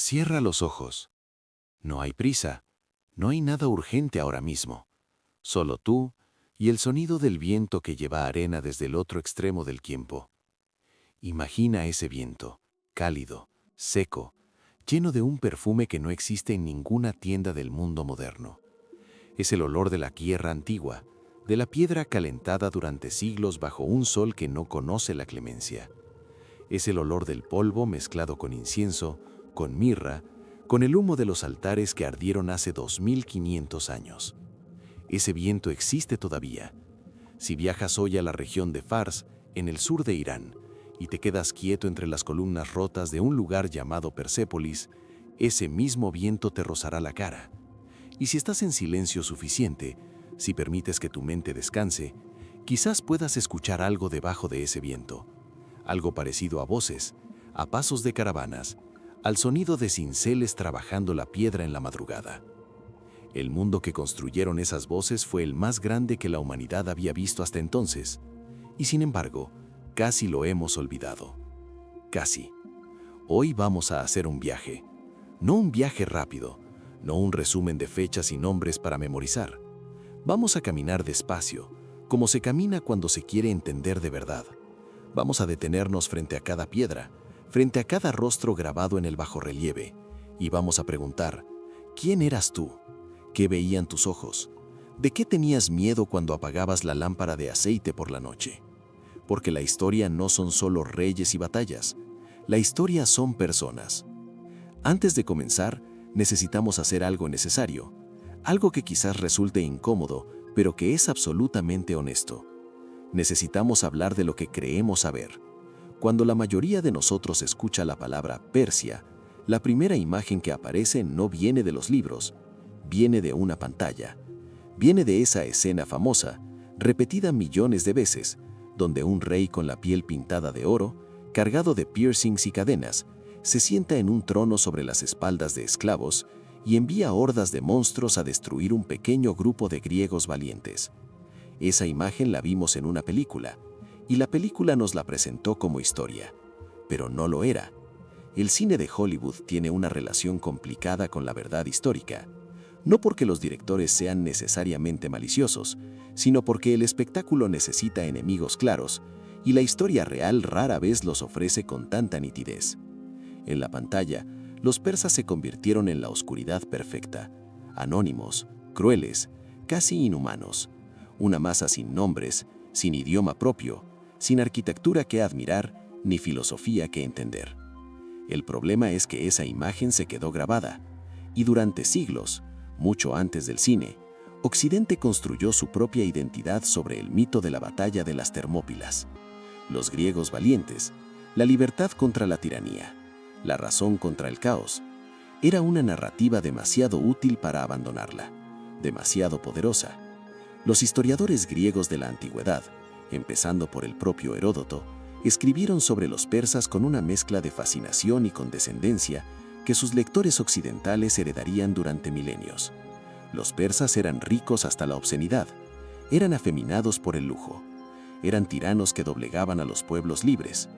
Cierra los ojos. No hay prisa, no hay nada urgente ahora mismo. Solo tú y el sonido del viento que lleva arena desde el otro extremo del tiempo. Imagina ese viento, cálido, seco, lleno de un perfume que no existe en ninguna tienda del mundo moderno. Es el olor de la tierra antigua, de la piedra calentada durante siglos bajo un sol que no conoce la clemencia. Es el olor del polvo mezclado con incienso, con mirra, con el humo de los altares que ardieron hace 2500 años. Ese viento existe todavía. Si viajas hoy a la región de Fars, en el sur de Irán, y te quedas quieto entre las columnas rotas de un lugar llamado Persépolis, ese mismo viento te rozará la cara. Y si estás en silencio suficiente, si permites que tu mente descanse, quizás puedas escuchar algo debajo de ese viento. Algo parecido a voces, a pasos de caravanas, al sonido de cinceles trabajando la piedra en la madrugada. El mundo que construyeron esas voces fue el más grande que la humanidad había visto hasta entonces, y sin embargo, casi lo hemos olvidado. Casi. Hoy vamos a hacer un viaje. No un viaje rápido, no un resumen de fechas y nombres para memorizar. Vamos a caminar despacio, como se camina cuando se quiere entender de verdad. Vamos a detenernos frente a cada piedra, frente a cada rostro grabado en el bajorrelieve, y vamos a preguntar, ¿quién eras tú? ¿Qué veían tus ojos? ¿De qué tenías miedo cuando apagabas la lámpara de aceite por la noche? Porque la historia no son solo reyes y batallas. La historia son personas. Antes de comenzar, necesitamos hacer algo necesario. Algo que quizás resulte incómodo, pero que es absolutamente honesto. Necesitamos hablar de lo que creemos saber. Cuando la mayoría de nosotros escucha la palabra Persia, la primera imagen que aparece no viene de los libros, viene de una pantalla. Viene de esa escena famosa, repetida millones de veces, donde un rey con la piel pintada de oro, cargado de piercings y cadenas, se sienta en un trono sobre las espaldas de esclavos y envía hordas de monstruos a destruir un pequeño grupo de griegos valientes. Esa imagen la vimos en una película, y la película nos la presentó como historia, pero no lo era. El cine de Hollywood tiene una relación complicada con la verdad histórica, no porque los directores sean necesariamente maliciosos, sino porque el espectáculo necesita enemigos claros, y la historia real rara vez los ofrece con tanta nitidez. En la pantalla, los persas se convirtieron en la oscuridad perfecta, anónimos, crueles, casi inhumanos, una masa sin nombres, sin idioma propio, sin arquitectura que admirar, ni filosofía que entender. El problema es que esa imagen se quedó grabada, y durante siglos, mucho antes del cine, Occidente construyó su propia identidad sobre el mito de la batalla de las Termópilas. Los griegos valientes, la libertad contra la tiranía, la razón contra el caos. Era una narrativa demasiado útil para abandonarla, demasiado poderosa. Los historiadores griegos de la antigüedad, empezando por el propio Heródoto, escribieron sobre los persas con una mezcla de fascinación y condescendencia que sus lectores occidentales heredarían durante milenios. Los persas eran ricos hasta la obscenidad, eran afeminados por el lujo, eran tiranos que doblegaban a los pueblos libres.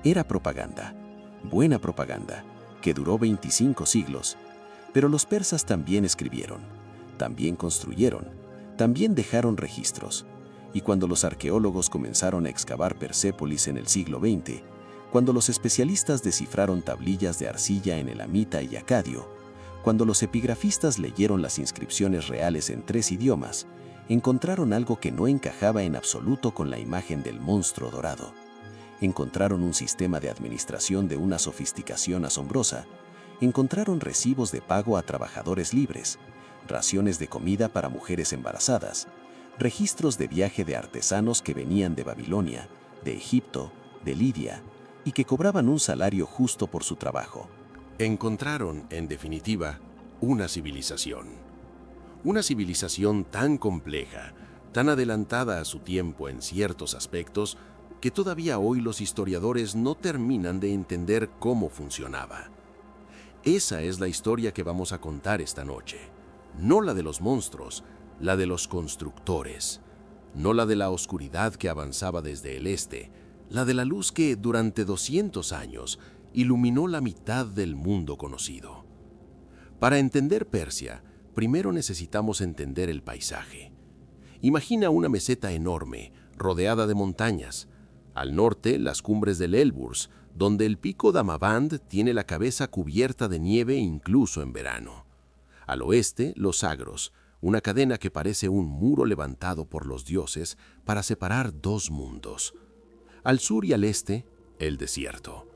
Era propaganda, buena propaganda, que duró 25 siglos. Pero los persas también escribieron, también construyeron, también dejaron registros. Y cuando los arqueólogos comenzaron a excavar Persépolis en el siglo XX, cuando los especialistas descifraron tablillas de arcilla en Elamita y Acadio, cuando los epigrafistas leyeron las inscripciones reales en 3 idiomas, encontraron algo que no encajaba en absoluto con la imagen del monstruo dorado. Encontraron un sistema de administración de una sofisticación asombrosa. Encontraron recibos de pago a trabajadores libres, raciones de comida para mujeres embarazadas, registros de viaje de artesanos que venían de Babilonia, de Egipto, de Lidia, y que cobraban un salario justo por su trabajo. Encontraron, en definitiva, una civilización. Una civilización tan compleja, tan adelantada a su tiempo en ciertos aspectos, que todavía hoy los historiadores no terminan de entender cómo funcionaba. Esa es la historia que vamos a contar esta noche. No la de los monstruos, la de los constructores. No la de la oscuridad que avanzaba desde el este, la de la luz que, durante 200 años, iluminó la mitad del mundo conocido. Para entender Persia, primero necesitamos entender el paisaje. Imagina una meseta enorme, rodeada de montañas. Al norte, las cumbres del Elburz, donde el pico Damavand tiene la cabeza cubierta de nieve incluso en verano. Al oeste, los Zagros, una cadena que parece un muro levantado por los dioses para separar dos mundos. Al sur y al este, el desierto.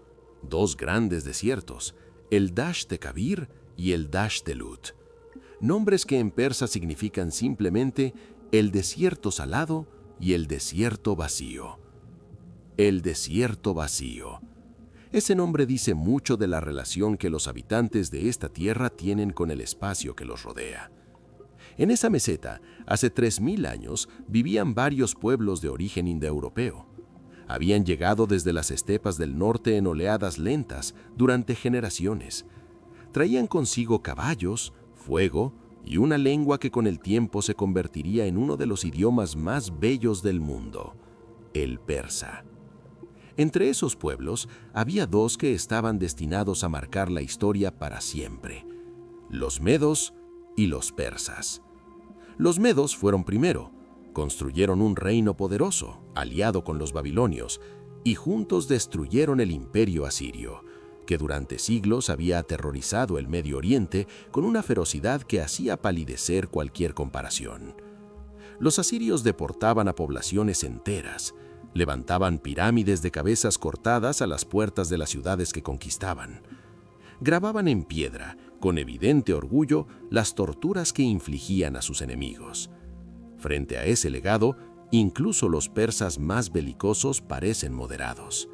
Dos grandes desiertos, el Dasht de Kabir y el Dasht de Lut. Nombres que en persa significan simplemente el desierto salado y el desierto vacío. El desierto vacío. Ese nombre dice mucho de la relación que los habitantes de esta tierra tienen con el espacio que los rodea. En esa meseta, hace 3000 años, vivían varios pueblos de origen indoeuropeo. Habían llegado desde las estepas del norte en oleadas lentas durante generaciones. Traían consigo caballos, fuego y una lengua que con el tiempo se convertiría en uno de los idiomas más bellos del mundo, el persa. Entre esos pueblos había dos que estaban destinados a marcar la historia para siempre: los medos y los persas. Los medos fueron primero, construyeron un reino poderoso, aliado con los babilonios, y juntos destruyeron el imperio asirio, que durante siglos había aterrorizado el Medio Oriente con una ferocidad que hacía palidecer cualquier comparación. Los asirios deportaban a poblaciones enteras, levantaban pirámides de cabezas cortadas a las puertas de las ciudades que conquistaban. Grababan en piedra, con evidente orgullo, las torturas que infligían a sus enemigos. Frente a ese legado, incluso los persas más belicosos parecen moderados.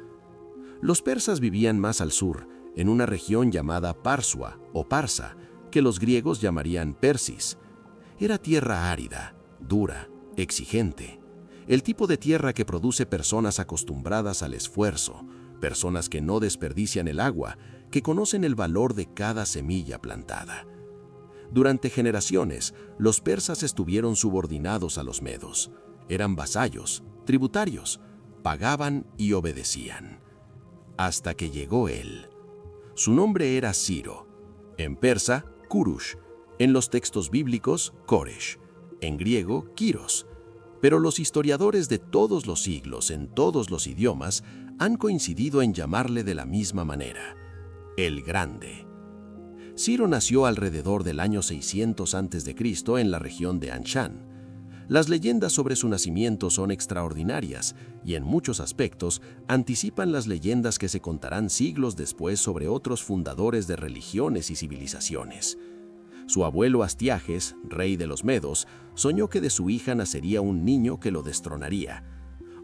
Los persas vivían más al sur, en una región llamada Parsua o Parsa, que los griegos llamarían Persis. Era tierra árida, dura, exigente. El tipo de tierra que produce personas acostumbradas al esfuerzo, personas que no desperdician el agua, que conocen el valor de cada semilla plantada. Durante generaciones, los persas estuvieron subordinados a los medos. Eran vasallos, tributarios, pagaban y obedecían. Hasta que llegó él. Su nombre era Ciro. En persa, Kurush. En los textos bíblicos, Koresh. En griego, Kiros. Pero los historiadores de todos los siglos, en todos los idiomas, han coincidido en llamarle de la misma manera: el Grande. Ciro nació alrededor del año 600 a.C. en la región de Anshan. Las leyendas sobre su nacimiento son extraordinarias y en muchos aspectos anticipan las leyendas que se contarán siglos después sobre otros fundadores de religiones y civilizaciones. Su abuelo Astiages, rey de los medos, soñó que de su hija nacería un niño que lo destronaría.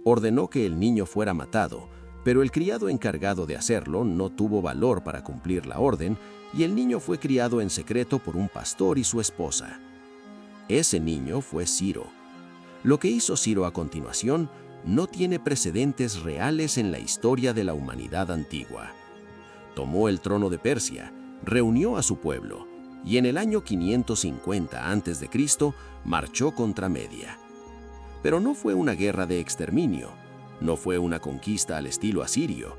Ordenó que el niño fuera matado, pero el criado encargado de hacerlo no tuvo valor para cumplir la orden y el niño fue criado en secreto por un pastor y su esposa. Ese niño fue Ciro. Lo que hizo Ciro a continuación no tiene precedentes reales en la historia de la humanidad antigua. Tomó el trono de Persia, reunió a su pueblo y en el año 550 a.C. marchó contra Media. Pero no fue una guerra de exterminio, no fue una conquista al estilo asirio.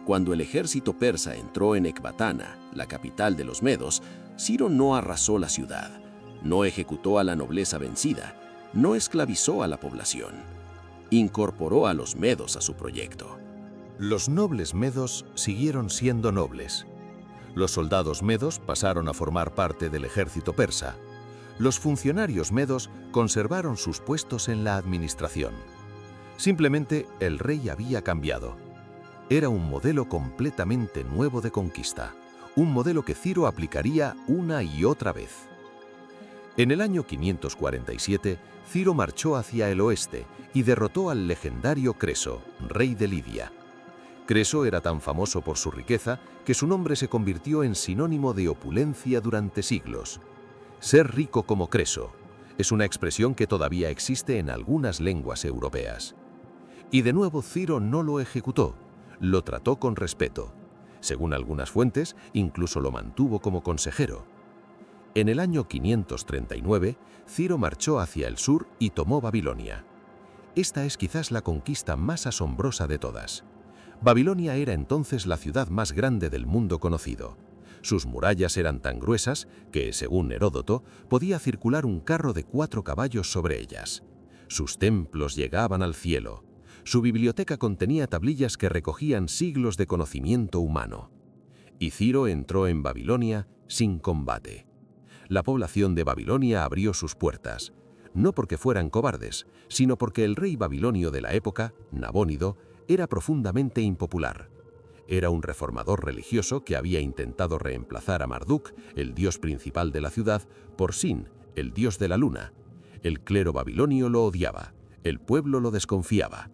Cuando el ejército persa entró en Ecbatana, la capital de los medos, Ciro no arrasó la ciudad, no ejecutó a la nobleza vencida, no esclavizó a la población. Incorporó a los medos a su proyecto. Los nobles medos siguieron siendo nobles. Los soldados medos pasaron a formar parte del ejército persa. Los funcionarios medos conservaron sus puestos en la administración. Simplemente el rey había cambiado. Era un modelo completamente nuevo de conquista, un modelo que Ciro aplicaría una y otra vez. En el año 547, Ciro marchó hacia el oeste y derrotó al legendario Creso, rey de Lidia. Creso era tan famoso por su riqueza que su nombre se convirtió en sinónimo de opulencia durante siglos. Ser rico como Creso es una expresión que todavía existe en algunas lenguas europeas. Y de nuevo Ciro no lo ejecutó, lo trató con respeto. Según algunas fuentes, incluso lo mantuvo como consejero. En el año 539, Ciro marchó hacia el sur y tomó Babilonia. Esta es quizás la conquista más asombrosa de todas. Babilonia era entonces la ciudad más grande del mundo conocido. Sus murallas eran tan gruesas que, según Heródoto, podía circular un carro de 4 caballos sobre ellas. Sus templos llegaban al cielo. Su biblioteca contenía tablillas que recogían siglos de conocimiento humano. Y Ciro entró en Babilonia sin combate. La población de Babilonia abrió sus puertas, no porque fueran cobardes, sino porque el rey babilonio de la época, Nabónido, era profundamente impopular. Era un reformador religioso que había intentado reemplazar a Marduk, el dios principal de la ciudad, por Sin, el dios de la luna. El clero babilonio lo odiaba, el pueblo lo desconfiaba.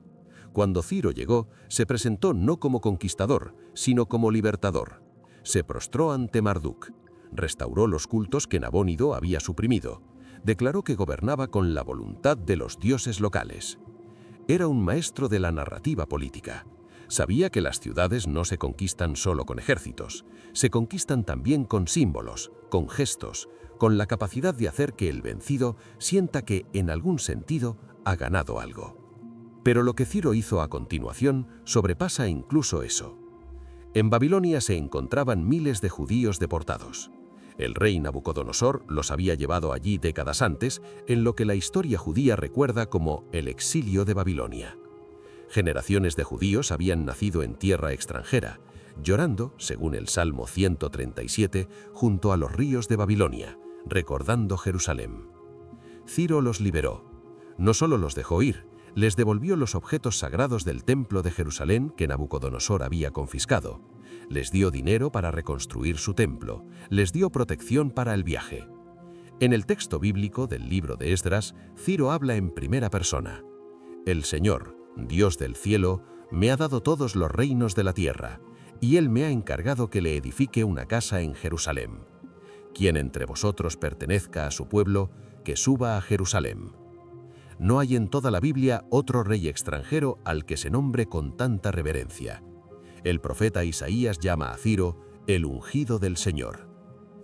Cuando Ciro llegó, se presentó no como conquistador, sino como libertador. Se prostró ante Marduk, restauró los cultos que Nabónido había suprimido, declaró que gobernaba con la voluntad de los dioses locales. Era un maestro de la narrativa política. Sabía que las ciudades no se conquistan solo con ejércitos, se conquistan también con símbolos, con gestos, con la capacidad de hacer que el vencido sienta que, en algún sentido, ha ganado algo. Pero lo que Ciro hizo a continuación sobrepasa incluso eso. En Babilonia se encontraban miles de judíos deportados. El rey Nabucodonosor los había llevado allí décadas antes, en lo que la historia judía recuerda como el exilio de Babilonia. Generaciones de judíos habían nacido en tierra extranjera, llorando, según el Salmo 137, junto a los ríos de Babilonia, recordando Jerusalén. Ciro los liberó. No solo los dejó ir, les devolvió los objetos sagrados del templo de Jerusalén que Nabucodonosor había confiscado. Les dio dinero para reconstruir su templo, les dio protección para el viaje. En el texto bíblico del libro de Esdras, Ciro habla en primera persona. El Señor, Dios del cielo, me ha dado todos los reinos de la tierra, y Él me ha encargado que le edifique una casa en Jerusalén. Quien entre vosotros pertenezca a su pueblo, que suba a Jerusalén. No hay en toda la Biblia otro rey extranjero al que se nombre con tanta reverencia. El profeta Isaías llama a Ciro el ungido del Señor.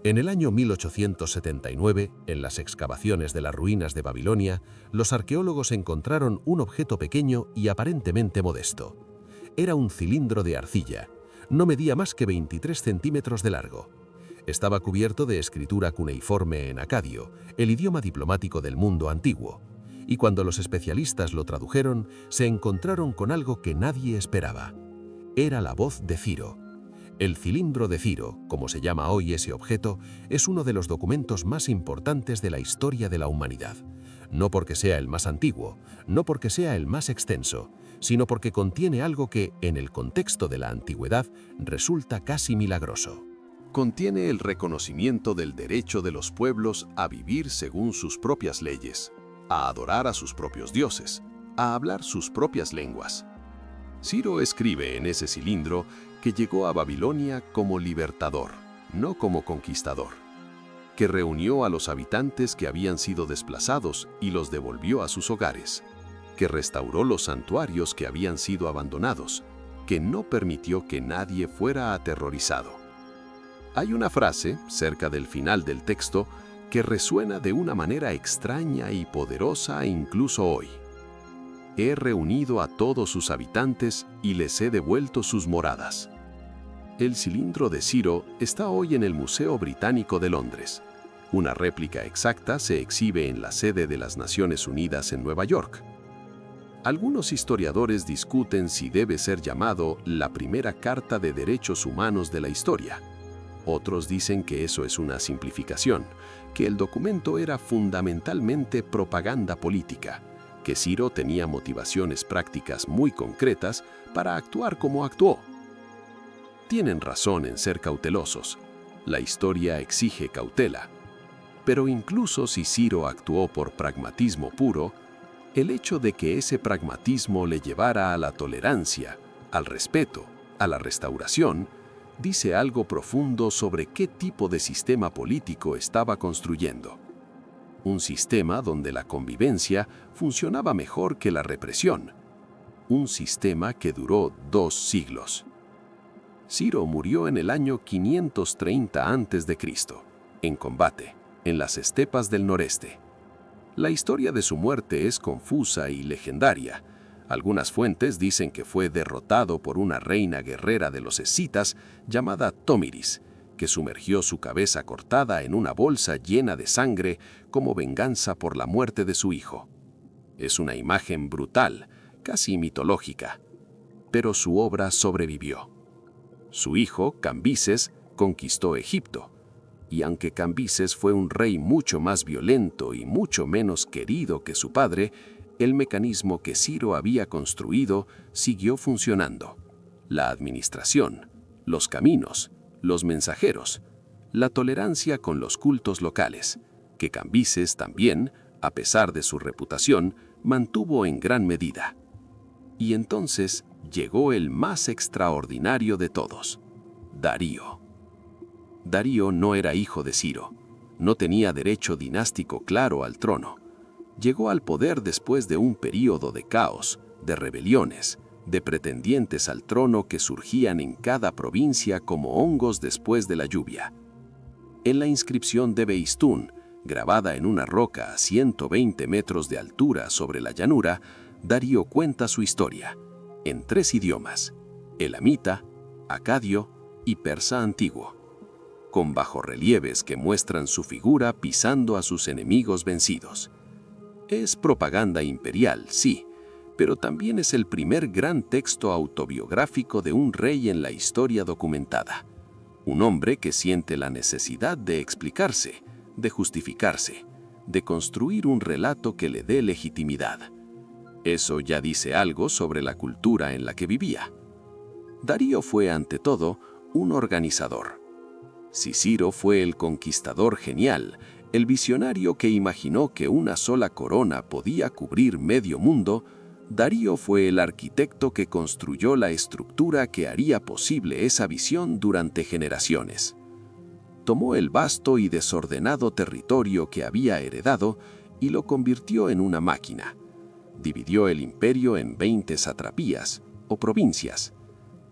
En el año 1879, en las excavaciones de las ruinas de Babilonia, los arqueólogos encontraron un objeto pequeño y aparentemente modesto. Era un cilindro de arcilla. No medía más que 23 centímetros de largo. Estaba cubierto de escritura cuneiforme en acadio, el idioma diplomático del mundo antiguo. Y cuando los especialistas lo tradujeron, se encontraron con algo que nadie esperaba. Era la voz de Ciro. El cilindro de Ciro, como se llama hoy ese objeto, es uno de los documentos más importantes de la historia de la humanidad. No porque sea el más antiguo, no porque sea el más extenso, sino porque contiene algo que, en el contexto de la antigüedad, resulta casi milagroso. Contiene el reconocimiento del derecho de los pueblos a vivir según sus propias leyes, a adorar a sus propios dioses, a hablar sus propias lenguas. Ciro escribe en ese cilindro que llegó a Babilonia como libertador, no como conquistador, que reunió a los habitantes que habían sido desplazados y los devolvió a sus hogares, que restauró los santuarios que habían sido abandonados, que no permitió que nadie fuera aterrorizado. Hay una frase, cerca del final del texto, que resuena de una manera extraña y poderosa incluso hoy. He reunido a todos sus habitantes y les he devuelto sus moradas. El cilindro de Ciro está hoy en el Museo Británico de Londres. Una réplica exacta se exhibe en la sede de las Naciones Unidas en Nueva York. Algunos historiadores discuten si debe ser llamado la primera Carta de Derechos Humanos de la historia. Otros dicen que eso es una simplificación, que el documento era fundamentalmente propaganda política, que Ciro tenía motivaciones prácticas muy concretas para actuar como actuó. Tienen razón en ser cautelosos. La historia exige cautela. Pero incluso si Ciro actuó por pragmatismo puro, el hecho de que ese pragmatismo le llevara a la tolerancia, al respeto, a la restauración, dice algo profundo sobre qué tipo de sistema político estaba construyendo. Un sistema donde la convivencia funcionaba mejor que la represión. Un sistema que duró 2 siglos. Ciro murió en el año 530 a.C., en combate, en las estepas del noreste. La historia de su muerte es confusa y legendaria. Algunas fuentes dicen que fue derrotado por una reina guerrera de los escitas llamada Tómiris, que sumergió su cabeza cortada en una bolsa llena de sangre como venganza por la muerte de su hijo. Es una imagen brutal, casi mitológica, pero su obra sobrevivió. Su hijo, Cambises, conquistó Egipto, y aunque Cambises fue un rey mucho más violento y mucho menos querido que su padre, el mecanismo que Ciro había construido siguió funcionando. La administración, los caminos, los mensajeros, la tolerancia con los cultos locales, que Cambises también, a pesar de su reputación, mantuvo en gran medida. Y entonces llegó el más extraordinario de todos, Darío. Darío no era hijo de Ciro, no tenía derecho dinástico claro al trono. Llegó al poder después de un período de caos, de rebeliones, de pretendientes al trono que surgían en cada provincia como hongos después de la lluvia. En la inscripción de Behistún, grabada en una roca a 120 metros de altura sobre la llanura, Darío cuenta su historia, en 3 idiomas, elamita, acadio y persa antiguo, con bajorrelieves que muestran su figura pisando a sus enemigos vencidos. Es propaganda imperial, sí, pero también es el primer gran texto autobiográfico de un rey en la historia documentada. Un hombre que siente la necesidad de explicarse, de justificarse, de construir un relato que le dé legitimidad. Eso ya dice algo sobre la cultura en la que vivía. Darío fue, ante todo, un organizador. Si Ciro fue el conquistador genial, el visionario que imaginó que una sola corona podía cubrir medio mundo, Darío fue el arquitecto que construyó la estructura que haría posible esa visión durante generaciones. Tomó el vasto y desordenado territorio que había heredado y lo convirtió en una máquina. Dividió el imperio en 20 satrapías, o provincias.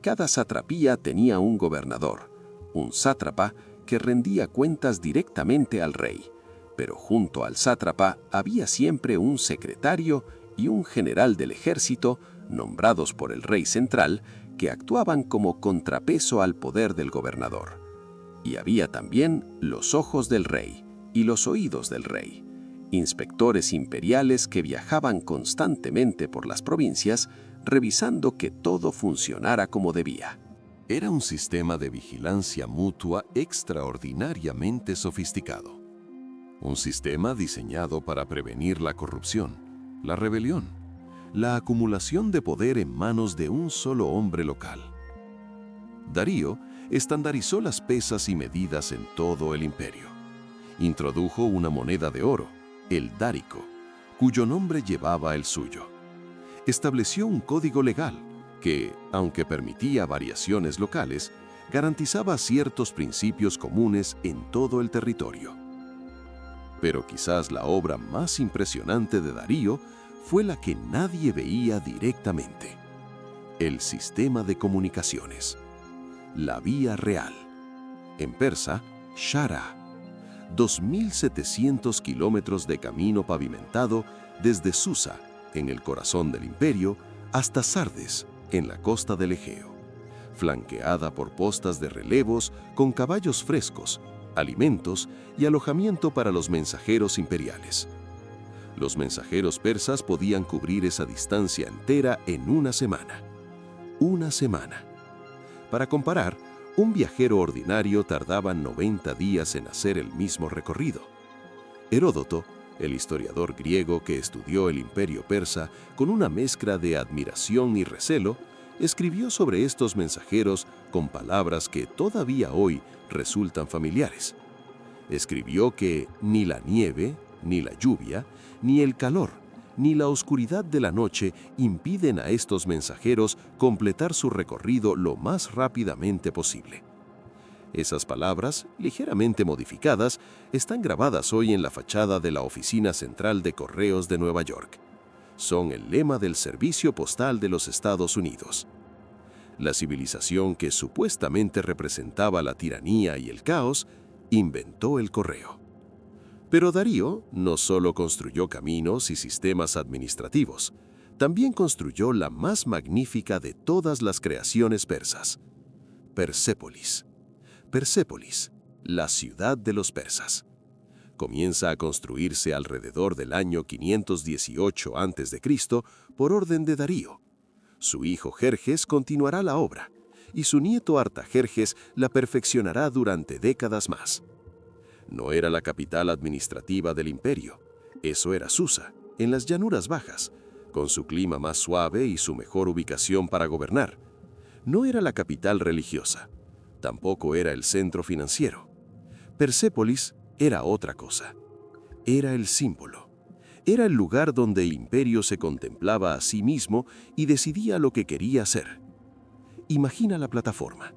Cada satrapía tenía un gobernador, un sátrapa que rendía cuentas directamente al rey, pero junto al sátrapa había siempre un secretario y un general del ejército, nombrados por el rey central, que actuaban como contrapeso al poder del gobernador. Y había también los ojos del rey y los oídos del rey, inspectores imperiales que viajaban constantemente por las provincias, revisando que todo funcionara como debía. Era un sistema de vigilancia mutua extraordinariamente sofisticado. Un sistema diseñado para prevenir la corrupción, la rebelión, la acumulación de poder en manos de un solo hombre local. Darío estandarizó las pesas y medidas en todo el imperio. Introdujo una moneda de oro, el dárico, cuyo nombre llevaba el suyo. Estableció un código legal que, aunque permitía variaciones locales, garantizaba ciertos principios comunes en todo el territorio. Pero quizás la obra más impresionante de Darío fue la que nadie veía directamente: el sistema de comunicaciones, la vía real, en persa, Shara, 2.700 kilómetros de camino pavimentado desde Susa, en el corazón del imperio, hasta Sardes, en la costa del Egeo, flanqueada por postas de relevos con caballos frescos, alimentos y alojamiento para los mensajeros imperiales. Los mensajeros persas podían cubrir esa distancia entera en una semana. Una semana. Para comparar, un viajero ordinario tardaba 90 días en hacer el mismo recorrido. Heródoto, el historiador griego que estudió el imperio persa con una mezcla de admiración y recelo, escribió sobre estos mensajeros con palabras que todavía hoy resultan familiares. Escribió que ni la nieve, ni la lluvia, ni el calor, ni la oscuridad de la noche impiden a estos mensajeros completar su recorrido lo más rápidamente posible. Esas palabras, ligeramente modificadas, están grabadas hoy en la fachada de la Oficina Central de Correos de Nueva York. Son el lema del Servicio Postal de los Estados Unidos. La civilización que supuestamente representaba la tiranía y el caos, inventó el correo. Pero Darío no solo construyó caminos y sistemas administrativos, también construyó la más magnífica de todas las creaciones persas, Persépolis. Persépolis, la ciudad de los persas. Comienza a construirse alrededor del año 518 a.C. por orden de Darío. Su hijo Jerjes continuará la obra, y su nieto Artajerjes la perfeccionará durante décadas más. No era la capital administrativa del imperio, eso era Susa, en las llanuras bajas, con su clima más suave y su mejor ubicación para gobernar. No era la capital religiosa, tampoco era el centro financiero. Persépolis era otra cosa. Era el símbolo. Era el lugar donde el imperio se contemplaba a sí mismo y decidía lo que quería hacer. Imagina la plataforma.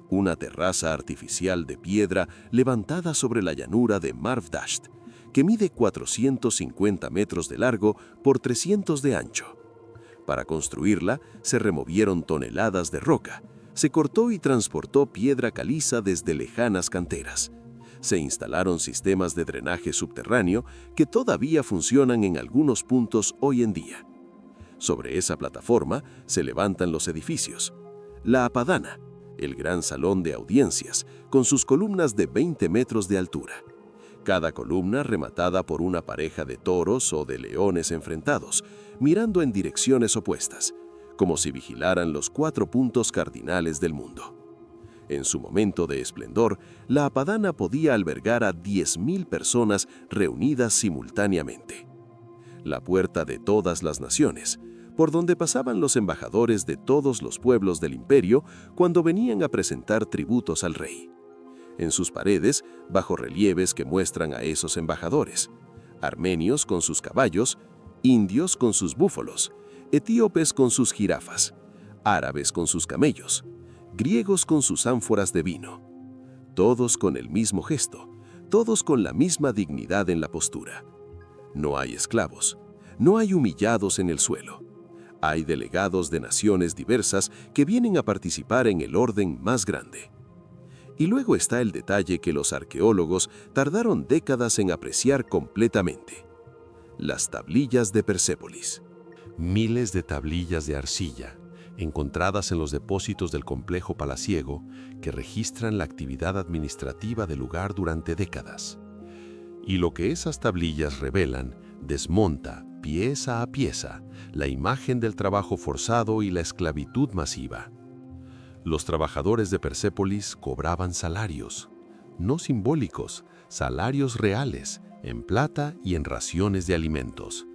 Una terraza artificial de piedra levantada sobre la llanura de Marvdasht, que mide 450 metros de largo por 300 de ancho. Para construirla, se removieron toneladas de roca, se cortó y transportó piedra caliza desde lejanas canteras. Se instalaron sistemas de drenaje subterráneo que todavía funcionan en algunos puntos hoy en día. Sobre esa plataforma se levantan los edificios. La Apadana, el gran salón de audiencias, con sus columnas de 20 metros de altura. Cada columna rematada por una pareja de toros o de leones enfrentados, mirando en direcciones opuestas, como si vigilaran los 4 puntos cardinales del mundo. En su momento de esplendor, la Apadana podía albergar a 10.000 personas reunidas simultáneamente. La puerta de todas las naciones, por donde pasaban los embajadores de todos los pueblos del imperio cuando venían a presentar tributos al rey. En sus paredes, bajorrelieves que muestran a esos embajadores, armenios con sus caballos, indios con sus búfalos, etíopes con sus jirafas, árabes con sus camellos, griegos con sus ánforas de vino. Todos con el mismo gesto, todos con la misma dignidad en la postura. No hay esclavos, no hay humillados en el suelo. Hay delegados de naciones diversas que vienen a participar en el orden más grande. Y luego está el detalle que los arqueólogos tardaron décadas en apreciar completamente: las tablillas de Persépolis. Miles de tablillas de arcilla, encontradas en los depósitos del complejo palaciego, que registran la actividad administrativa del lugar durante décadas. Y lo que esas tablillas revelan desmonta, pieza a pieza, la imagen del trabajo forzado y la esclavitud masiva. Los trabajadores de Persépolis cobraban salarios, no simbólicos, salarios reales, en plata y en raciones de alimentos.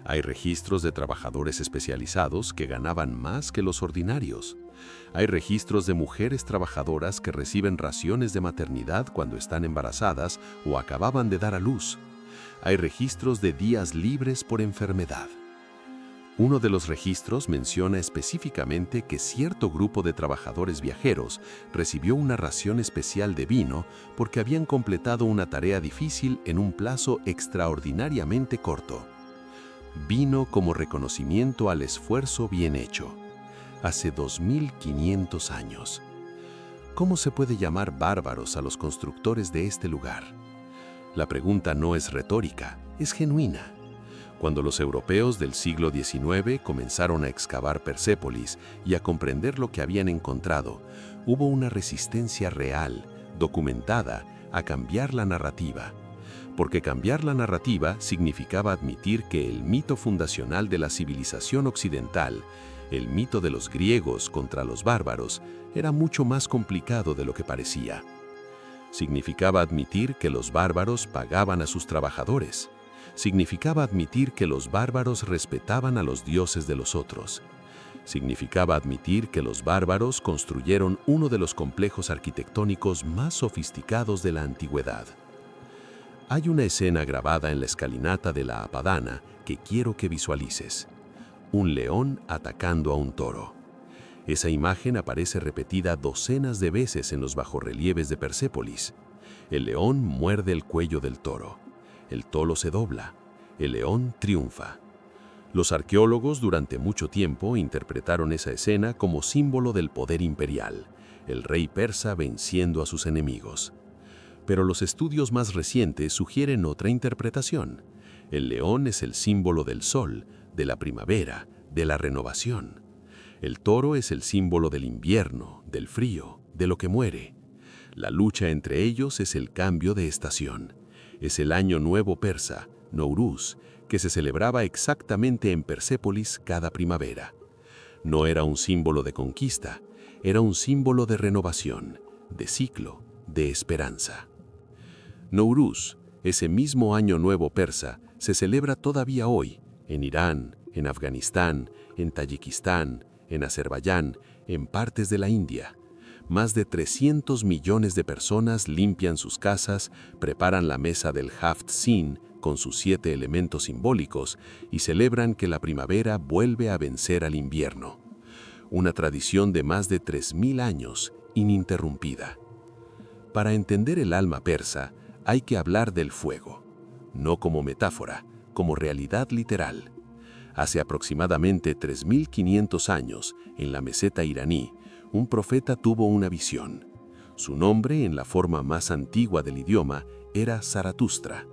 Hay registros de trabajadores especializados que ganaban más que los ordinarios. Hay registros de mujeres trabajadoras que reciben raciones de maternidad cuando están embarazadas o acababan de dar a luz. Hay registros de días libres por enfermedad. Uno de los registros menciona específicamente que cierto grupo de trabajadores viajeros recibió una ración especial de vino porque habían completado una tarea difícil en un plazo extraordinariamente corto. Vino como reconocimiento al esfuerzo bien hecho. Hace 2500 años. ¿Cómo se puede llamar bárbaros a los constructores de este lugar? La pregunta no es retórica, es genuina. Cuando los europeos del siglo XIX comenzaron a excavar Persépolis y a comprender lo que habían encontrado, hubo una resistencia real, documentada, a cambiar la narrativa. Porque cambiar la narrativa significaba admitir que el mito fundacional de la civilización occidental, el mito de los griegos contra los bárbaros, era mucho más complicado de lo que parecía. Significaba admitir que los bárbaros pagaban a sus trabajadores. Significaba admitir que los bárbaros respetaban a los dioses de los otros. Significaba admitir que los bárbaros construyeron uno de los complejos arquitectónicos más sofisticados de la antigüedad. Hay una escena grabada en la escalinata de la Apadana que quiero que visualices. Un león atacando a un toro. Esa imagen aparece repetida docenas de veces en los bajorrelieves de Persépolis. El león muerde el cuello del toro. El toro se dobla. El león triunfa. Los arqueólogos durante mucho tiempo interpretaron esa escena como símbolo del poder imperial, el rey persa venciendo a sus enemigos. Pero los estudios más recientes sugieren otra interpretación. El león es el símbolo del sol, de la primavera, de la renovación. El toro es el símbolo del invierno, del frío, de lo que muere. La lucha entre ellos es el cambio de estación. Es el año nuevo persa, Nowruz, que se celebraba exactamente en Persépolis cada primavera. No era un símbolo de conquista, era un símbolo de renovación, de ciclo, de esperanza. Nowruz, ese mismo año nuevo persa, se celebra todavía hoy, en Irán, en Afganistán, en Tayikistán, en Azerbaiyán, en partes de la India. Más de 300 millones de personas limpian sus casas, preparan la mesa del Haft Sin con sus 7 elementos simbólicos y celebran que la primavera vuelve a vencer al invierno. Una tradición de más de 3000 años, ininterrumpida. Para entender el alma persa, hay que hablar del fuego, no como metáfora, como realidad literal. Hace aproximadamente 3500 años, en la meseta iraní, un profeta tuvo una visión. Su nombre, en la forma más antigua del idioma, era Zaratustra.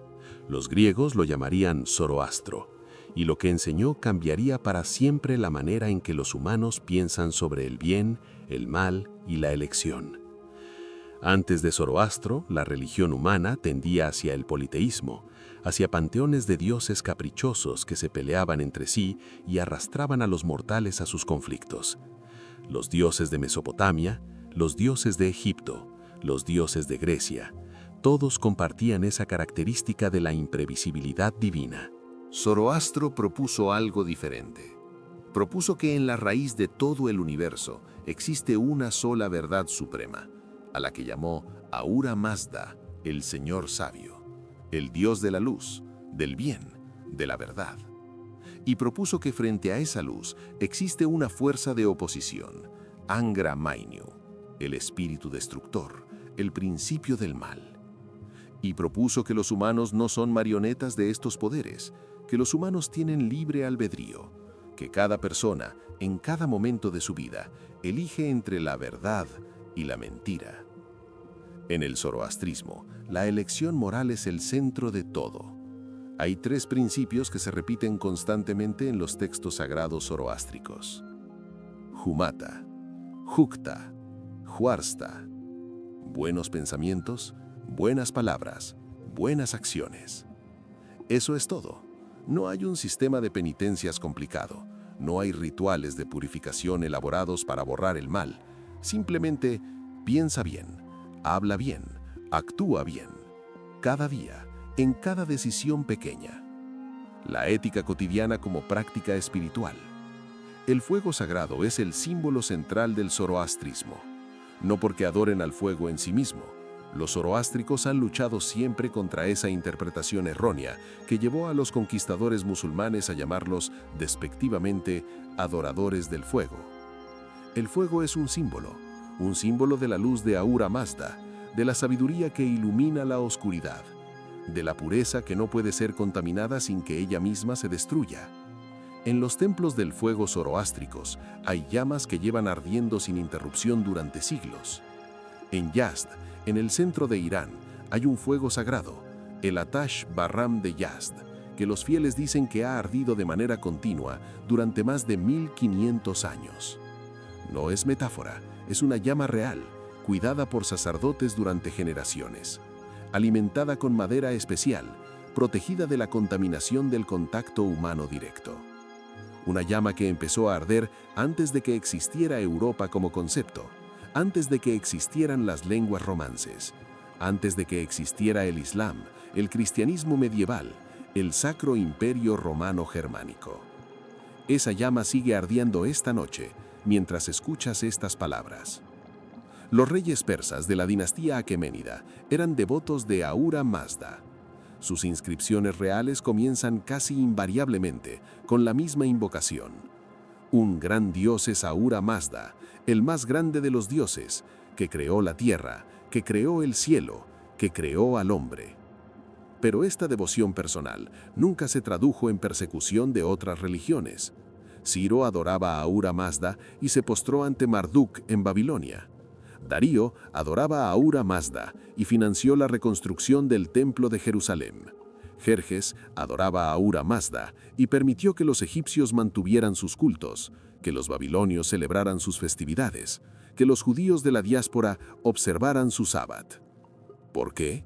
Los griegos lo llamarían Zoroastro, y lo que enseñó cambiaría para siempre la manera en que los humanos piensan sobre el bien, el mal y la elección. Antes de Zoroastro, la religión humana tendía hacia el politeísmo, hacia panteones de dioses caprichosos que se peleaban entre sí y arrastraban a los mortales a sus conflictos. Los dioses de Mesopotamia, los dioses de Egipto, los dioses de Grecia, todos compartían esa característica de la imprevisibilidad divina. Zoroastro propuso algo diferente. Propuso que en la raíz de todo el universo existe una sola verdad suprema, a la que llamó Ahura Mazda, el Señor Sabio, el Dios de la luz, del bien, de la verdad. Y propuso que frente a esa luz existe una fuerza de oposición, Angra Mainyu, el espíritu destructor, el principio del mal. Y propuso que los humanos no son marionetas de estos poderes, que los humanos tienen libre albedrío, que cada persona, en cada momento de su vida, elige entre la verdad y la mentira. En el zoroastrismo, la elección moral es el centro de todo. Hay 3 principios que se repiten constantemente en los textos sagrados zoroástricos: Humata, Jukta, Juarsta. Buenos pensamientos, buenas palabras, buenas acciones. Eso es todo. No hay un sistema de penitencias complicado. No hay rituales de purificación elaborados para borrar el mal. Simplemente piensa bien, habla bien, actúa bien. Cada día, en cada decisión pequeña. La ética cotidiana como práctica espiritual. El fuego sagrado es el símbolo central del zoroastrismo. No porque adoren al fuego en sí mismo. Los zoroástricos han luchado siempre contra esa interpretación errónea que llevó a los conquistadores musulmanes a llamarlos despectivamente adoradores del fuego. El fuego es un símbolo de la luz de Ahura Mazda, de la sabiduría que ilumina la oscuridad, de la pureza que no puede ser contaminada sin que ella misma se destruya. En los templos del fuego zoroástricos hay llamas que llevan ardiendo sin interrupción durante siglos. En Yazd, en el centro de Irán, hay un fuego sagrado, el Atash Barram de Yazd, que los fieles dicen que ha ardido de manera continua durante más de 1500 años. No es metáfora, es una llama real, cuidada por sacerdotes durante generaciones, alimentada con madera especial, protegida de la contaminación del contacto humano directo. Una llama que empezó a arder antes de que existiera Europa como concepto, antes de que existieran las lenguas romances, antes de que existiera el Islam, el cristianismo medieval, el Sacro Imperio Romano Germánico. Esa llama sigue ardiendo esta noche mientras escuchas estas palabras. Los reyes persas de la dinastía aqueménida eran devotos de Ahura Mazda. Sus inscripciones reales comienzan casi invariablemente con la misma invocación. Un gran dios es Ahura Mazda, el más grande de los dioses, que creó la tierra, que creó el cielo, que creó al hombre. Pero esta devoción personal nunca se tradujo en persecución de otras religiones. Ciro adoraba a Ahura Mazda y se postró ante Marduk en Babilonia. Darío adoraba a Ahura Mazda y financió la reconstrucción del Templo de Jerusalén. Jerjes adoraba a Ahura Mazda y permitió que los egipcios mantuvieran sus cultos, que los babilonios celebraran sus festividades, que los judíos de la diáspora observaran su sábat. ¿Por qué?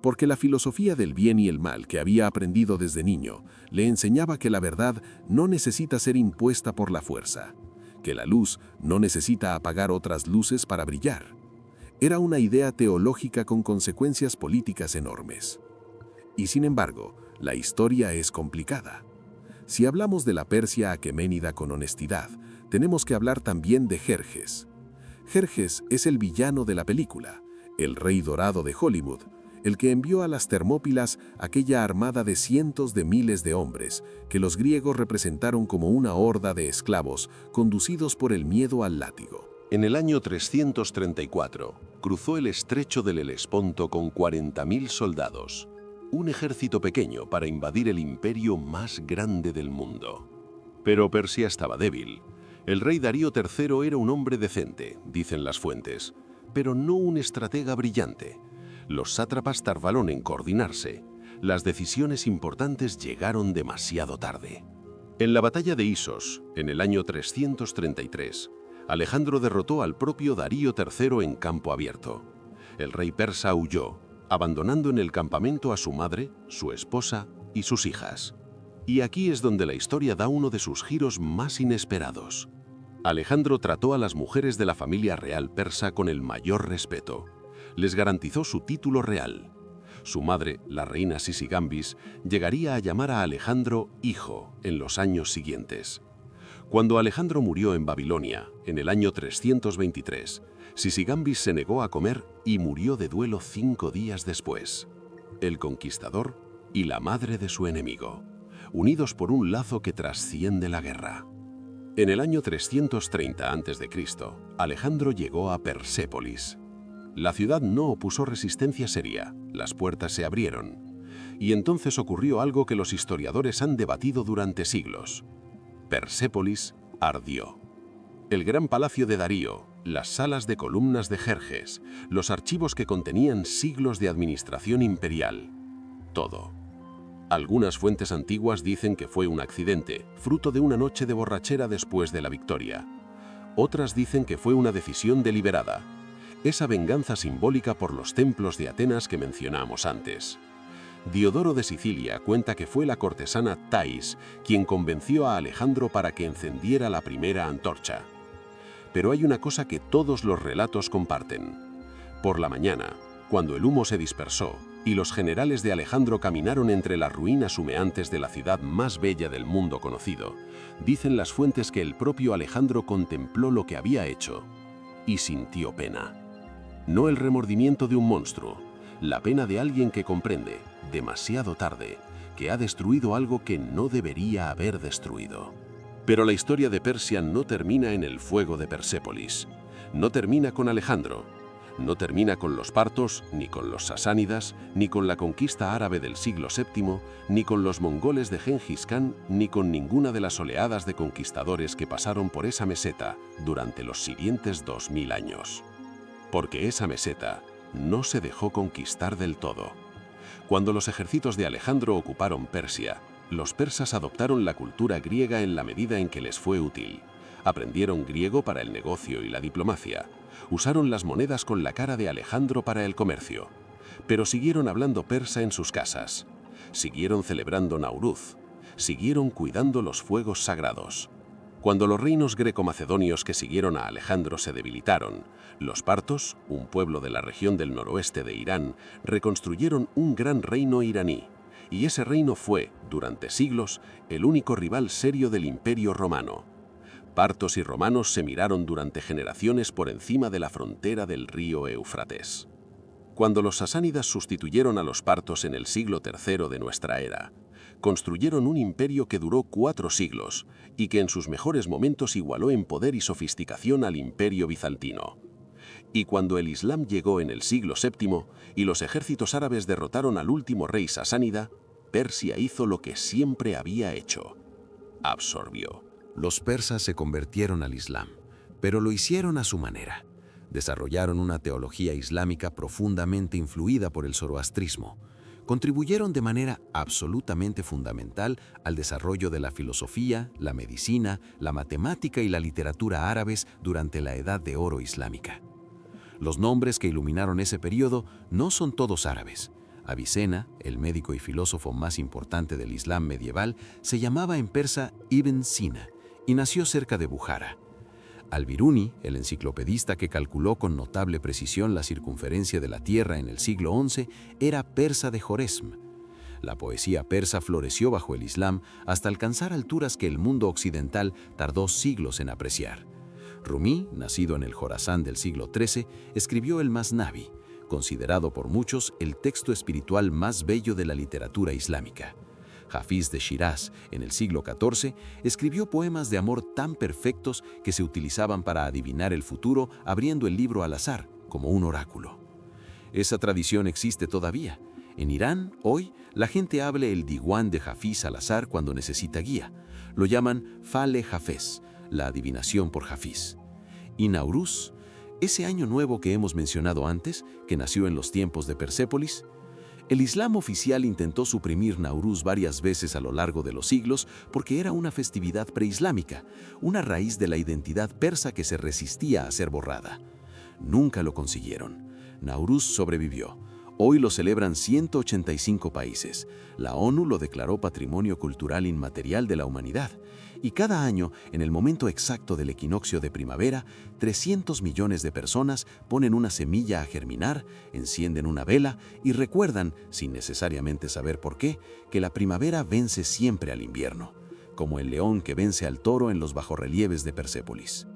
Porque la filosofía del bien y el mal que había aprendido desde niño le enseñaba que la verdad no necesita ser impuesta por la fuerza, que la luz no necesita apagar otras luces para brillar. Era una idea teológica con consecuencias políticas enormes. Y sin embargo, la historia es complicada. Si hablamos de la Persia aqueménida con honestidad, tenemos que hablar también de Jerjes. Jerjes es el villano de la película, el rey dorado de Hollywood, el que envió a las Termópilas aquella armada de cientos de miles de hombres que los griegos representaron como una horda de esclavos conducidos por el miedo al látigo. En el año 334, cruzó el estrecho del Helesponto con 40.000 soldados, un ejército pequeño para invadir el imperio más grande del mundo. Pero Persia estaba débil. El rey Darío III era un hombre decente, dicen las fuentes, pero no un estratega brillante. Los sátrapas tardaron en coordinarse. Las decisiones importantes llegaron demasiado tarde. En la batalla de Isos, en el año 333, Alejandro derrotó al propio Darío III en campo abierto. El rey persa huyó, abandonando en el campamento a su madre, su esposa y sus hijas. Y aquí es donde la historia da uno de sus giros más inesperados. Alejandro trató a las mujeres de la familia real persa con el mayor respeto. Les garantizó su título real. Su madre, la reina Sisigambis, llegaría a llamar a Alejandro hijo en los años siguientes. Cuando Alejandro murió en Babilonia, en el año 323, Sisigambis se negó a comer y murió de duelo 5 días después. El conquistador y la madre de su enemigo, unidos por un lazo que trasciende la guerra. En el año 330 a.C., Alejandro llegó a Persépolis. La ciudad no opuso resistencia seria, las puertas se abrieron. Y entonces ocurrió algo que los historiadores han debatido durante siglos. Persépolis ardió. El gran palacio de Darío, las salas de columnas de Jerjes, los archivos que contenían siglos de administración imperial. Todo. Algunas fuentes antiguas dicen que fue un accidente, fruto de una noche de borrachera después de la victoria. Otras dicen que fue una decisión deliberada, esa venganza simbólica por los templos de Atenas que mencionamos antes. Diodoro de Sicilia cuenta que fue la cortesana Thais quien convenció a Alejandro para que encendiera la primera antorcha. Pero hay una cosa que todos los relatos comparten. Por la mañana, cuando el humo se dispersó y los generales de Alejandro caminaron entre las ruinas humeantes de la ciudad más bella del mundo conocido, dicen las fuentes que el propio Alejandro contempló lo que había hecho y sintió pena. No el remordimiento de un monstruo, la pena de alguien que comprende, demasiado tarde, que ha destruido algo que no debería haber destruido. Pero la historia de Persia no termina en el fuego de Persépolis. No termina con Alejandro. No termina con los partos, ni con los sasánidas, ni con la conquista árabe del siglo VII, ni con los mongoles de Gengis Khan, ni con ninguna de las oleadas de conquistadores que pasaron por esa meseta durante los siguientes 2000 años. Porque esa meseta no se dejó conquistar del todo. Cuando los ejércitos de Alejandro ocuparon Persia, los persas adoptaron la cultura griega en la medida en que les fue útil. Aprendieron griego para el negocio y la diplomacia. Usaron las monedas con la cara de Alejandro para el comercio. Pero siguieron hablando persa en sus casas. Siguieron celebrando Nauruz. Siguieron cuidando los fuegos sagrados. Cuando los reinos greco-macedonios que siguieron a Alejandro se debilitaron, los partos, un pueblo de la región del noroeste de Irán, reconstruyeron un gran reino iraní. Y ese reino fue, durante siglos, el único rival serio del Imperio Romano. Partos y romanos se miraron durante generaciones por encima de la frontera del río Éufrates. Cuando los sasánidas sustituyeron a los partos en el siglo III de nuestra era, construyeron un imperio que duró 4 siglos y que en sus mejores momentos igualó en poder y sofisticación al imperio bizantino. Y cuando el Islam llegó en el siglo VII y los ejércitos árabes derrotaron al último rey sasánida, Persia hizo lo que siempre había hecho: absorbió. Los persas se convirtieron al Islam, pero lo hicieron a su manera. Desarrollaron una teología islámica profundamente influida por el zoroastrismo. contribuyeron de manera absolutamente fundamental al desarrollo de la filosofía, la medicina, la matemática y la literatura árabes durante la Edad de Oro islámica. Los nombres que iluminaron ese periodo no son todos árabes. Avicena, el médico y filósofo más importante del Islam medieval, se llamaba en persa Ibn Sina y nació cerca de Bujara. Al-Biruni, el enciclopedista que calculó con notable precisión la circunferencia de la Tierra en el siglo XI, era persa de Joresm. La poesía persa floreció bajo el Islam hasta alcanzar alturas que el mundo occidental tardó siglos en apreciar. Rumi, nacido en el Jorasán del siglo XIII, escribió el Masnavi, considerado por muchos el texto espiritual más bello de la literatura islámica. Hafiz de Shiraz, en el siglo XIV, escribió poemas de amor tan perfectos que se utilizaban para adivinar el futuro abriendo el libro al azar, como un oráculo. Esa tradición existe todavía. En Irán, hoy, la gente habla el Diwan de Hafiz al azar cuando necesita guía. Lo llaman Fale Hafez, la adivinación por Hafiz. Y Nauruz, ese año nuevo que hemos mencionado antes, que nació en los tiempos de Persépolis. El Islam oficial intentó suprimir Nauruz varias veces a lo largo de los siglos porque era una festividad preislámica, una raíz de la identidad persa que se resistía a ser borrada. Nunca lo consiguieron. Nauruz sobrevivió. Hoy lo celebran 185 países. La ONU lo declaró Patrimonio Cultural Inmaterial de la Humanidad. Y cada año, en el momento exacto del equinoccio de primavera, 300 millones de personas ponen una semilla a germinar, encienden una vela y recuerdan, sin necesariamente saber por qué, que la primavera vence siempre al invierno, como el león que vence al toro en los bajorrelieves de Persépolis.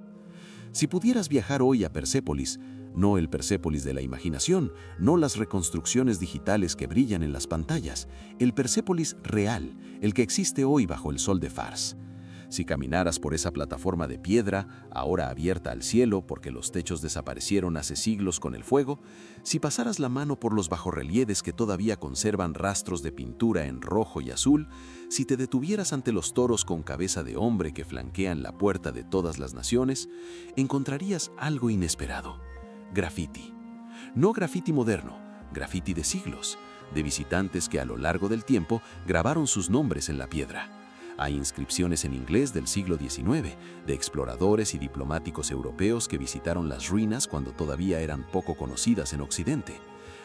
Si pudieras viajar hoy a Persépolis, no el Persépolis de la imaginación, no las reconstrucciones digitales que brillan en las pantallas, el Persépolis real, el que existe hoy bajo el sol de Fars. Si caminaras por esa plataforma de piedra, ahora abierta al cielo porque los techos desaparecieron hace siglos con el fuego, si pasaras la mano por los bajorrelieves que todavía conservan rastros de pintura en rojo y azul, si te detuvieras ante los toros con cabeza de hombre que flanquean la puerta de todas las naciones, encontrarías algo inesperado: grafiti. No grafiti moderno, grafiti de siglos, de visitantes que a lo largo del tiempo grabaron sus nombres en la piedra. Hay inscripciones en inglés del siglo XIX, de exploradores y diplomáticos europeos que visitaron las ruinas cuando todavía eran poco conocidas en Occidente.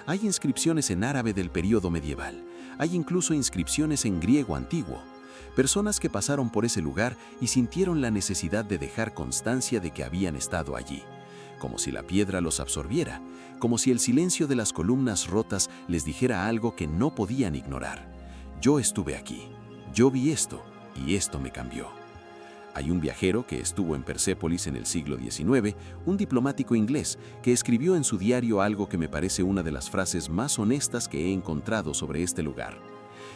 Hay inscripciones en árabe del período medieval. Hay incluso inscripciones en griego antiguo. Personas que pasaron por ese lugar y sintieron la necesidad de dejar constancia de que habían estado allí. Como si la piedra los absorbiera, como si el silencio de las columnas rotas les dijera algo que no podían ignorar. Yo estuve aquí, yo vi esto, y esto me cambió. Hay un viajero que estuvo en Persépolis en el siglo XIX, un diplomático inglés, que escribió en su diario algo que me parece una de las frases más honestas que he encontrado sobre este lugar.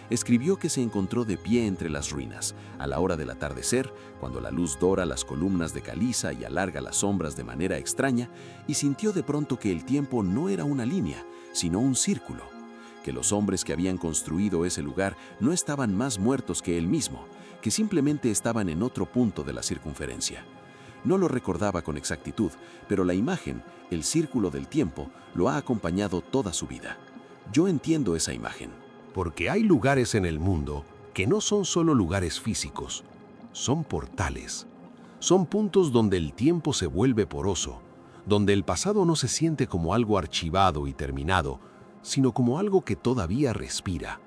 Escribió que se encontró de pie entre las ruinas, a la hora del atardecer, cuando la luz dora las columnas de caliza y alarga las sombras de manera extraña, y sintió de pronto que el tiempo no era una línea, sino un círculo, que los hombres que habían construido ese lugar no estaban más muertos que él mismo, que simplemente estaban en otro punto de la circunferencia. No lo recordaba con exactitud, pero la imagen, el círculo del tiempo, lo ha acompañado toda su vida. Yo entiendo esa imagen. Porque hay lugares en el mundo que no son solo lugares físicos, son portales. Son puntos donde el tiempo se vuelve poroso, donde el pasado no se siente como algo archivado y terminado, sino como algo que todavía respira.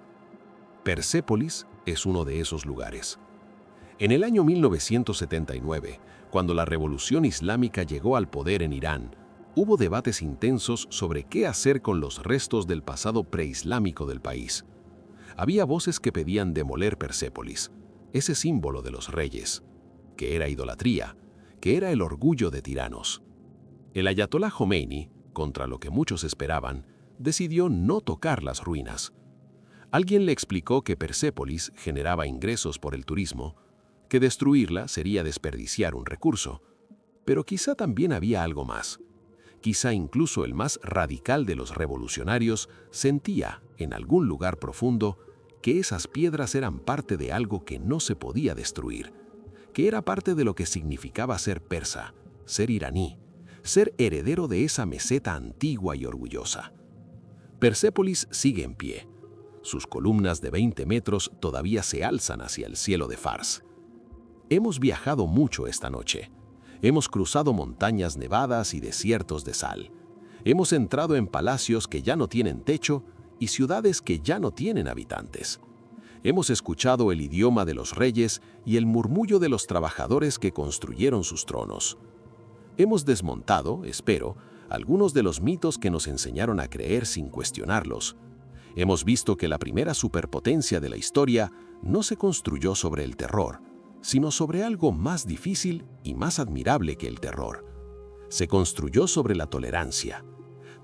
Persépolis es uno de esos lugares. En el año 1979, cuando la revolución islámica llegó al poder en Irán, hubo debates intensos sobre qué hacer con los restos del pasado preislámico del país. Había voces que pedían demoler Persépolis, ese símbolo de los reyes, que era idolatría, que era el orgullo de tiranos. El ayatolá Jomeini, contra lo que muchos esperaban, decidió no tocar las ruinas. Alguien le explicó que Persépolis generaba ingresos por el turismo, que destruirla sería desperdiciar un recurso, pero quizá también había algo más. Quizá incluso el más radical de los revolucionarios sentía, en algún lugar profundo, que esas piedras eran parte de algo que no se podía destruir, que era parte de lo que significaba ser persa, ser iraní, ser heredero de esa meseta antigua y orgullosa. Persépolis sigue en pie. Sus columnas de 20 metros todavía se alzan hacia el cielo de Fars. Hemos viajado mucho esta noche. Hemos cruzado montañas nevadas y desiertos de sal. Hemos entrado en palacios que ya no tienen techo y ciudades que ya no tienen habitantes. Hemos escuchado el idioma de los reyes y el murmullo de los trabajadores que construyeron sus tronos. Hemos desmontado, espero, algunos de los mitos que nos enseñaron a creer sin cuestionarlos. Hemos visto que la primera superpotencia de la historia no se construyó sobre el terror, sino sobre algo más difícil y más admirable que el terror. Se construyó sobre la tolerancia.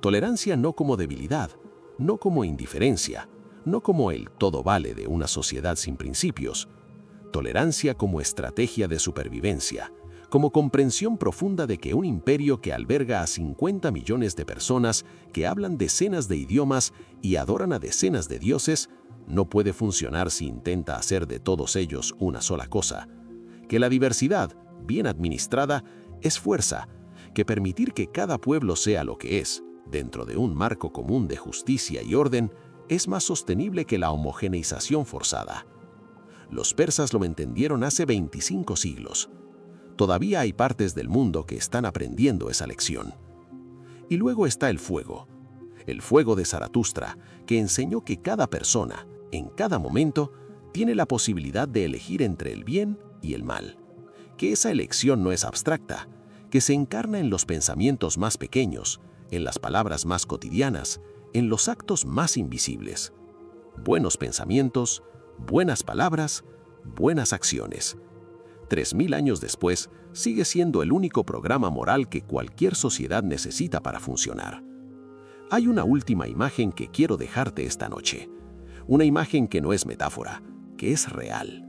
Tolerancia no como debilidad, no como indiferencia, no como el todo vale de una sociedad sin principios. Tolerancia como estrategia de supervivencia, como comprensión profunda de que un imperio que alberga a 50 millones de personas que hablan decenas de idiomas y adoran a decenas de dioses, no puede funcionar si intenta hacer de todos ellos una sola cosa. Que la diversidad, bien administrada, es fuerza, que permitir que cada pueblo sea lo que es, dentro de un marco común de justicia y orden, es más sostenible que la homogeneización forzada. Los persas lo entendieron hace 25 siglos. Todavía hay partes del mundo que están aprendiendo esa lección. Y luego está el fuego de Zaratustra, que enseñó que cada persona, en cada momento, tiene la posibilidad de elegir entre el bien y el mal. Que esa elección no es abstracta, que se encarna en los pensamientos más pequeños, en las palabras más cotidianas, en los actos más invisibles. Buenos pensamientos, buenas palabras, buenas acciones. 3000 años después, sigue siendo el único programa moral que cualquier sociedad necesita para funcionar. Hay una última imagen que quiero dejarte esta noche. Una imagen que no es metáfora, que es real.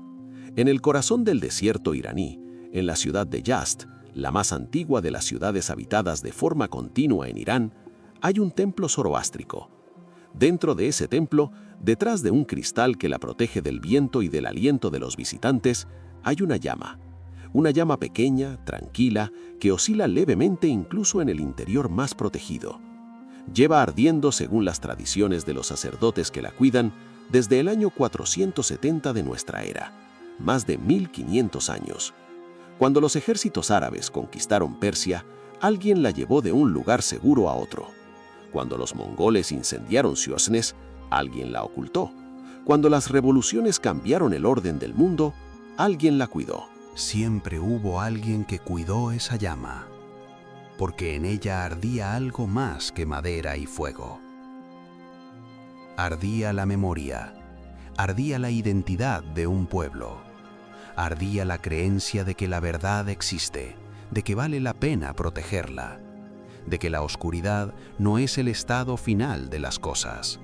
En el corazón del desierto iraní, en la ciudad de Yazd, la más antigua de las ciudades habitadas de forma continua en Irán, hay un templo zoroástrico. Dentro de ese templo, detrás de un cristal que la protege del viento y del aliento de los visitantes, hay una llama pequeña, tranquila, que oscila levemente incluso en el interior más protegido. Lleva ardiendo, según las tradiciones de los sacerdotes que la cuidan, desde el año 470 de nuestra era, más de 1500 años. Cuando los ejércitos árabes conquistaron Persia, alguien la llevó de un lugar seguro a otro. Cuando los mongoles incendiaron Xiosnes, alguien la ocultó. Cuando las revoluciones cambiaron el orden del mundo, alguien la cuidó. Siempre hubo alguien que cuidó esa llama, porque en ella ardía algo más que madera y fuego. Ardía la memoria, ardía la identidad de un pueblo, ardía la creencia de que la verdad existe, de que vale la pena protegerla, de que la oscuridad no es el estado final de las cosas.